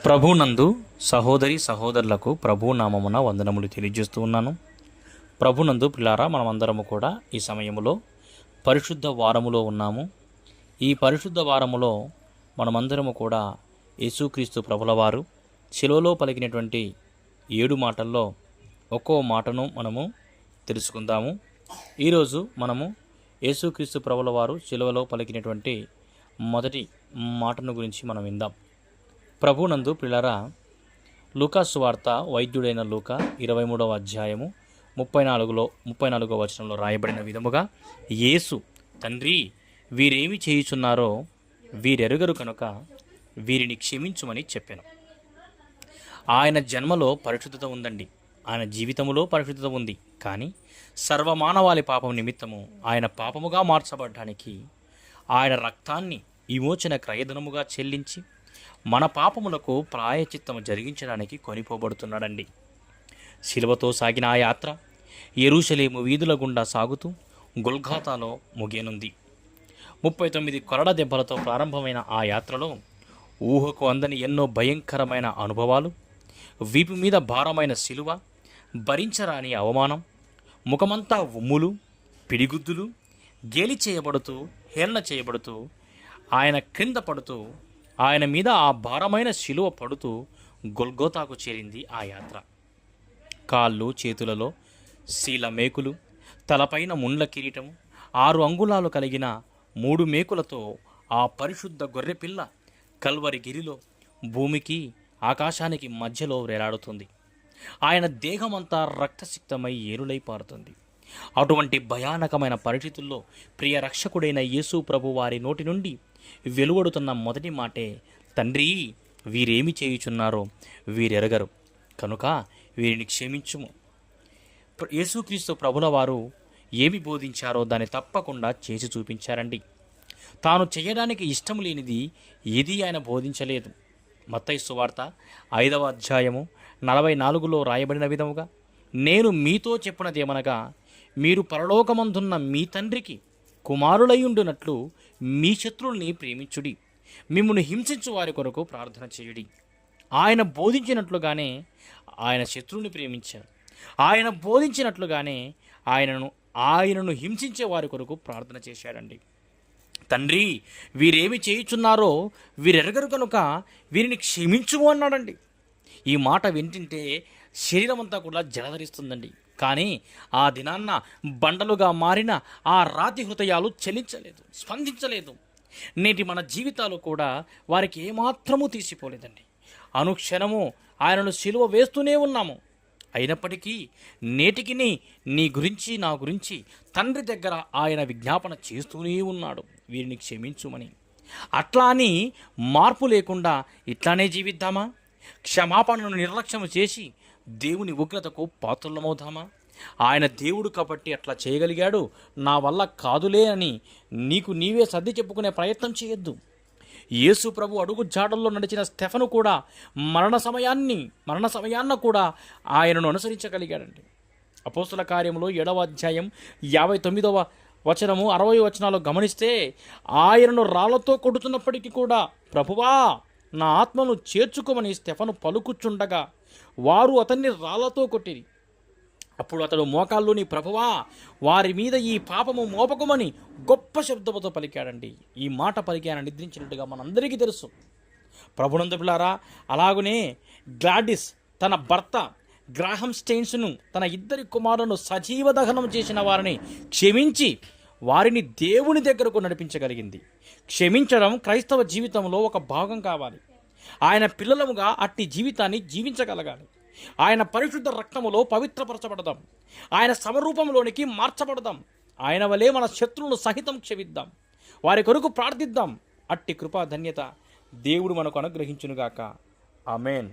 ప్రభునందు సహోదరి సహోదరులకు ప్రభునామమున వందనములు తెలియజేస్తూ ఉన్నాను. ప్రభునందు పిల్లారా, మనమందరము కూడా ఈ సమయంలో పరిశుద్ధ వారములో ఉన్నాము. ఈ పరిశుద్ధ వారములో మనమందరము కూడా యేసుక్రీస్తు ప్రభులవారు శిలువలో పలికినటువంటి 7 మాటల్లో ఒక్కో మాటను మనము తెలుసుకుందాము. ఈరోజు మనము యేసుక్రీస్తు ప్రభులవారు శిలువలో పలికినటువంటి మొదటి మాటను గురించి మనం విందాం. ప్రభునందు పిల్లరా, లూకా సువార్త వైద్యుడైన లూకా 23వ అధ్యాయము 34వ వచనంలో రాయబడిన విధముగా, యేసు, తండ్రి, వీరేమి చేయుచున్నారో వీరెరుగరు కనుక వీరిని క్షమించుమని చెప్పాను. ఆయన జన్మలో పరిశుద్ధత ఉందండి, ఆయన జీవితములో పరిశుద్ధత ఉంది. కానీ సర్వమానవాళి పాపం నిమిత్తము ఆయన పాపముగా మార్చబడ్డానికి ఆయన రక్తాన్ని విమోచన క్రయధనముగా చెల్లించి మన పాపములకు ప్రాయచిత్తము జరిగించడానికి కొనిపోబడుతున్నాడండి. శిలువతో సాగిన ఆ యాత్ర యెరూషలేము వీధుల గుండా సాగుతూ గొల్గొతాలో ముగియనుంది. 39 కొరడ దెబ్బలతో ప్రారంభమైన ఆ యాత్రలో ఊహకు అందని ఎన్నో భయంకరమైన అనుభవాలు, వీపు మీద భారమైన శిలువ, భరించరాని అవమానం, ముఖమంతా ఉమ్ములు, పిడిగుద్దులు, గేలి చేయబడుతూ హేళన చేయబడుతూ ఆయన క్రింద పడుతూ ఆయన మీద ఆ భారమైన శిలువ పడుతూ గొల్గొతాకు చేరింది ఆ యాత్ర. కాళ్ళు చేతులలో శీల మేకులు, తలపైన ముండ్ల కిరీటము, 6 అంగుళాలు కలిగిన 3 మేకులతో ఆ పరిశుద్ధ గొర్రెపిల్ల కల్వరి గిరిలో భూమికి ఆకాశానికి మధ్యలో వేలాడుతుంది. ఆయన దేహమంతా రక్తసిక్తమై ఏరులై పారుతుంది. అటువంటి భయానకమైన పరిస్థితుల్లో ప్రియ రక్షకుడైన యేసు ప్రభు వారి నోటి నుండి వెలువడుతున్న మొదటి మాటే, తండ్రి, వీరేమి చేయుచున్నారో వీరెరగరు కనుక వీరిని క్షమించుము. యేసుక్రీస్తు ప్రభుల వారు ఏమి బోధించారో దాన్ని తప్పకుండా చేసి చూపించారండి. తాను చేయడానికి ఇష్టం లేనిది ఏదీ ఆయన బోధించలేదు. మత్తయి సువార్త 5వ అధ్యాయము 44లో రాయబడిన విధముగా, నేను మీతో చెప్పినదేమనగా, మీరు పరలోకమందున్న మీ తండ్రికి కుమారులయ్యుండునట్లు మీ శత్రువుల్ని ప్రేమించుడి, మిమ్మును హింసించు వారి కొరకు ప్రార్థన చేయుడి. ఆయన బోధించినట్లుగానే ఆయన శత్రువుని ప్రేమించారు. ఆయన బోధించినట్లుగానే ఆయనను హింసించే వారి కొరకు ప్రార్థన చేశాడండి. తండ్రి, వీరేమి చేయుచున్నారో వీరెరగరు కనుక వీరిని క్షమించుము అన్నాడండి. ఈ మాట వింటుంటే శరీరం అంతా కూడా జలధరిస్తుందండి. కానీ ఆ దినాన్న బండలుగా మారిన ఆ రాతి హృదయాలు చలించలేదు, స్పందించలేదు. నేటి మన జీవితాలు కూడా వారికి ఏమాత్రమూ తీసిపోలేదండి. అనుక్షణము ఆయనను సిలువ వేస్తూనే ఉన్నాము. అయినప్పటికీ నేటికి నీ గురించి నా గురించి తండ్రి దగ్గర ఆయన విజ్ఞాపన చేస్తూనే ఉన్నాడు, వీరిని క్షమించుమని. అట్లా అని మార్పు లేకుండా ఇట్లానే జీవిద్దామా? క్షమాపణను నిర్లక్ష్యం చేసి దేవుని ఉగ్రతకు పాత్రులమవుతామా? ఆయన దేవుడు కాబట్టి అట్లా చేయగలిగాడు, నా వల్ల కాదులే అని నీకు నీవే సర్ది చెప్పుకునే ప్రయత్నం చేయొద్దు. యేసు ప్రభు అడుగు జాడల్లో నడిచిన స్టెఫను కూడా మరణ సమయాన్న కూడా ఆయనను అనుసరించగలిగాడండి. అపోస్తుల కార్యములో 7వ అధ్యాయం 59వ వచనము 60 వచనాలు గమనిస్తే, ఆయనను రాళ్లతో కొడుతున్నప్పటికీ కూడా, ప్రభువా, నా ఆత్మను చేర్చుకోమని స్టెఫను పలుకుచుండగా వారు అతన్ని రాళ్లతో కొట్టిరి. అప్పుడు అతడు మోకాల్లోని, ప్రభువా, వారి మీద ఈ పాపము మోపకమని గొప్ప శబ్దముతో పలికాడండి. ఈ మాట పలికాయని నిద్రించినట్టుగా మనందరికీ తెలుసు. ప్రభునందు పిల్లారా, అలాగనే గ్లాడిస్ తన భర్త గ్రాహం స్టెయిన్స్ను, తన 2 కుమారులను సజీవ దహనం చేసిన వారిని క్షమించి వారిని దేవుని దగ్గరకు నడిపించగలిగింది. క్షమించడం క్రైస్తవ జీవితంలో ఒక భాగం కావాలి. ఆయన పిల్లలముగా అట్టి జీవితాన్ని జీవించగలగాలి. ఆయన పరిశుద్ధ రక్తములో పవిత్రపరచబడదాం. ఆయన సమరూపంలోనికి మార్చబడదాం. ఆయన వలె మన శత్రువులను సహితం క్షమిద్దాం. వారి కొరకు ప్రార్థిద్దాం. అట్టి కృపా ధన్యత దేవుడు మనకు అనుగ్రహించునుగాక. ఆమేన్.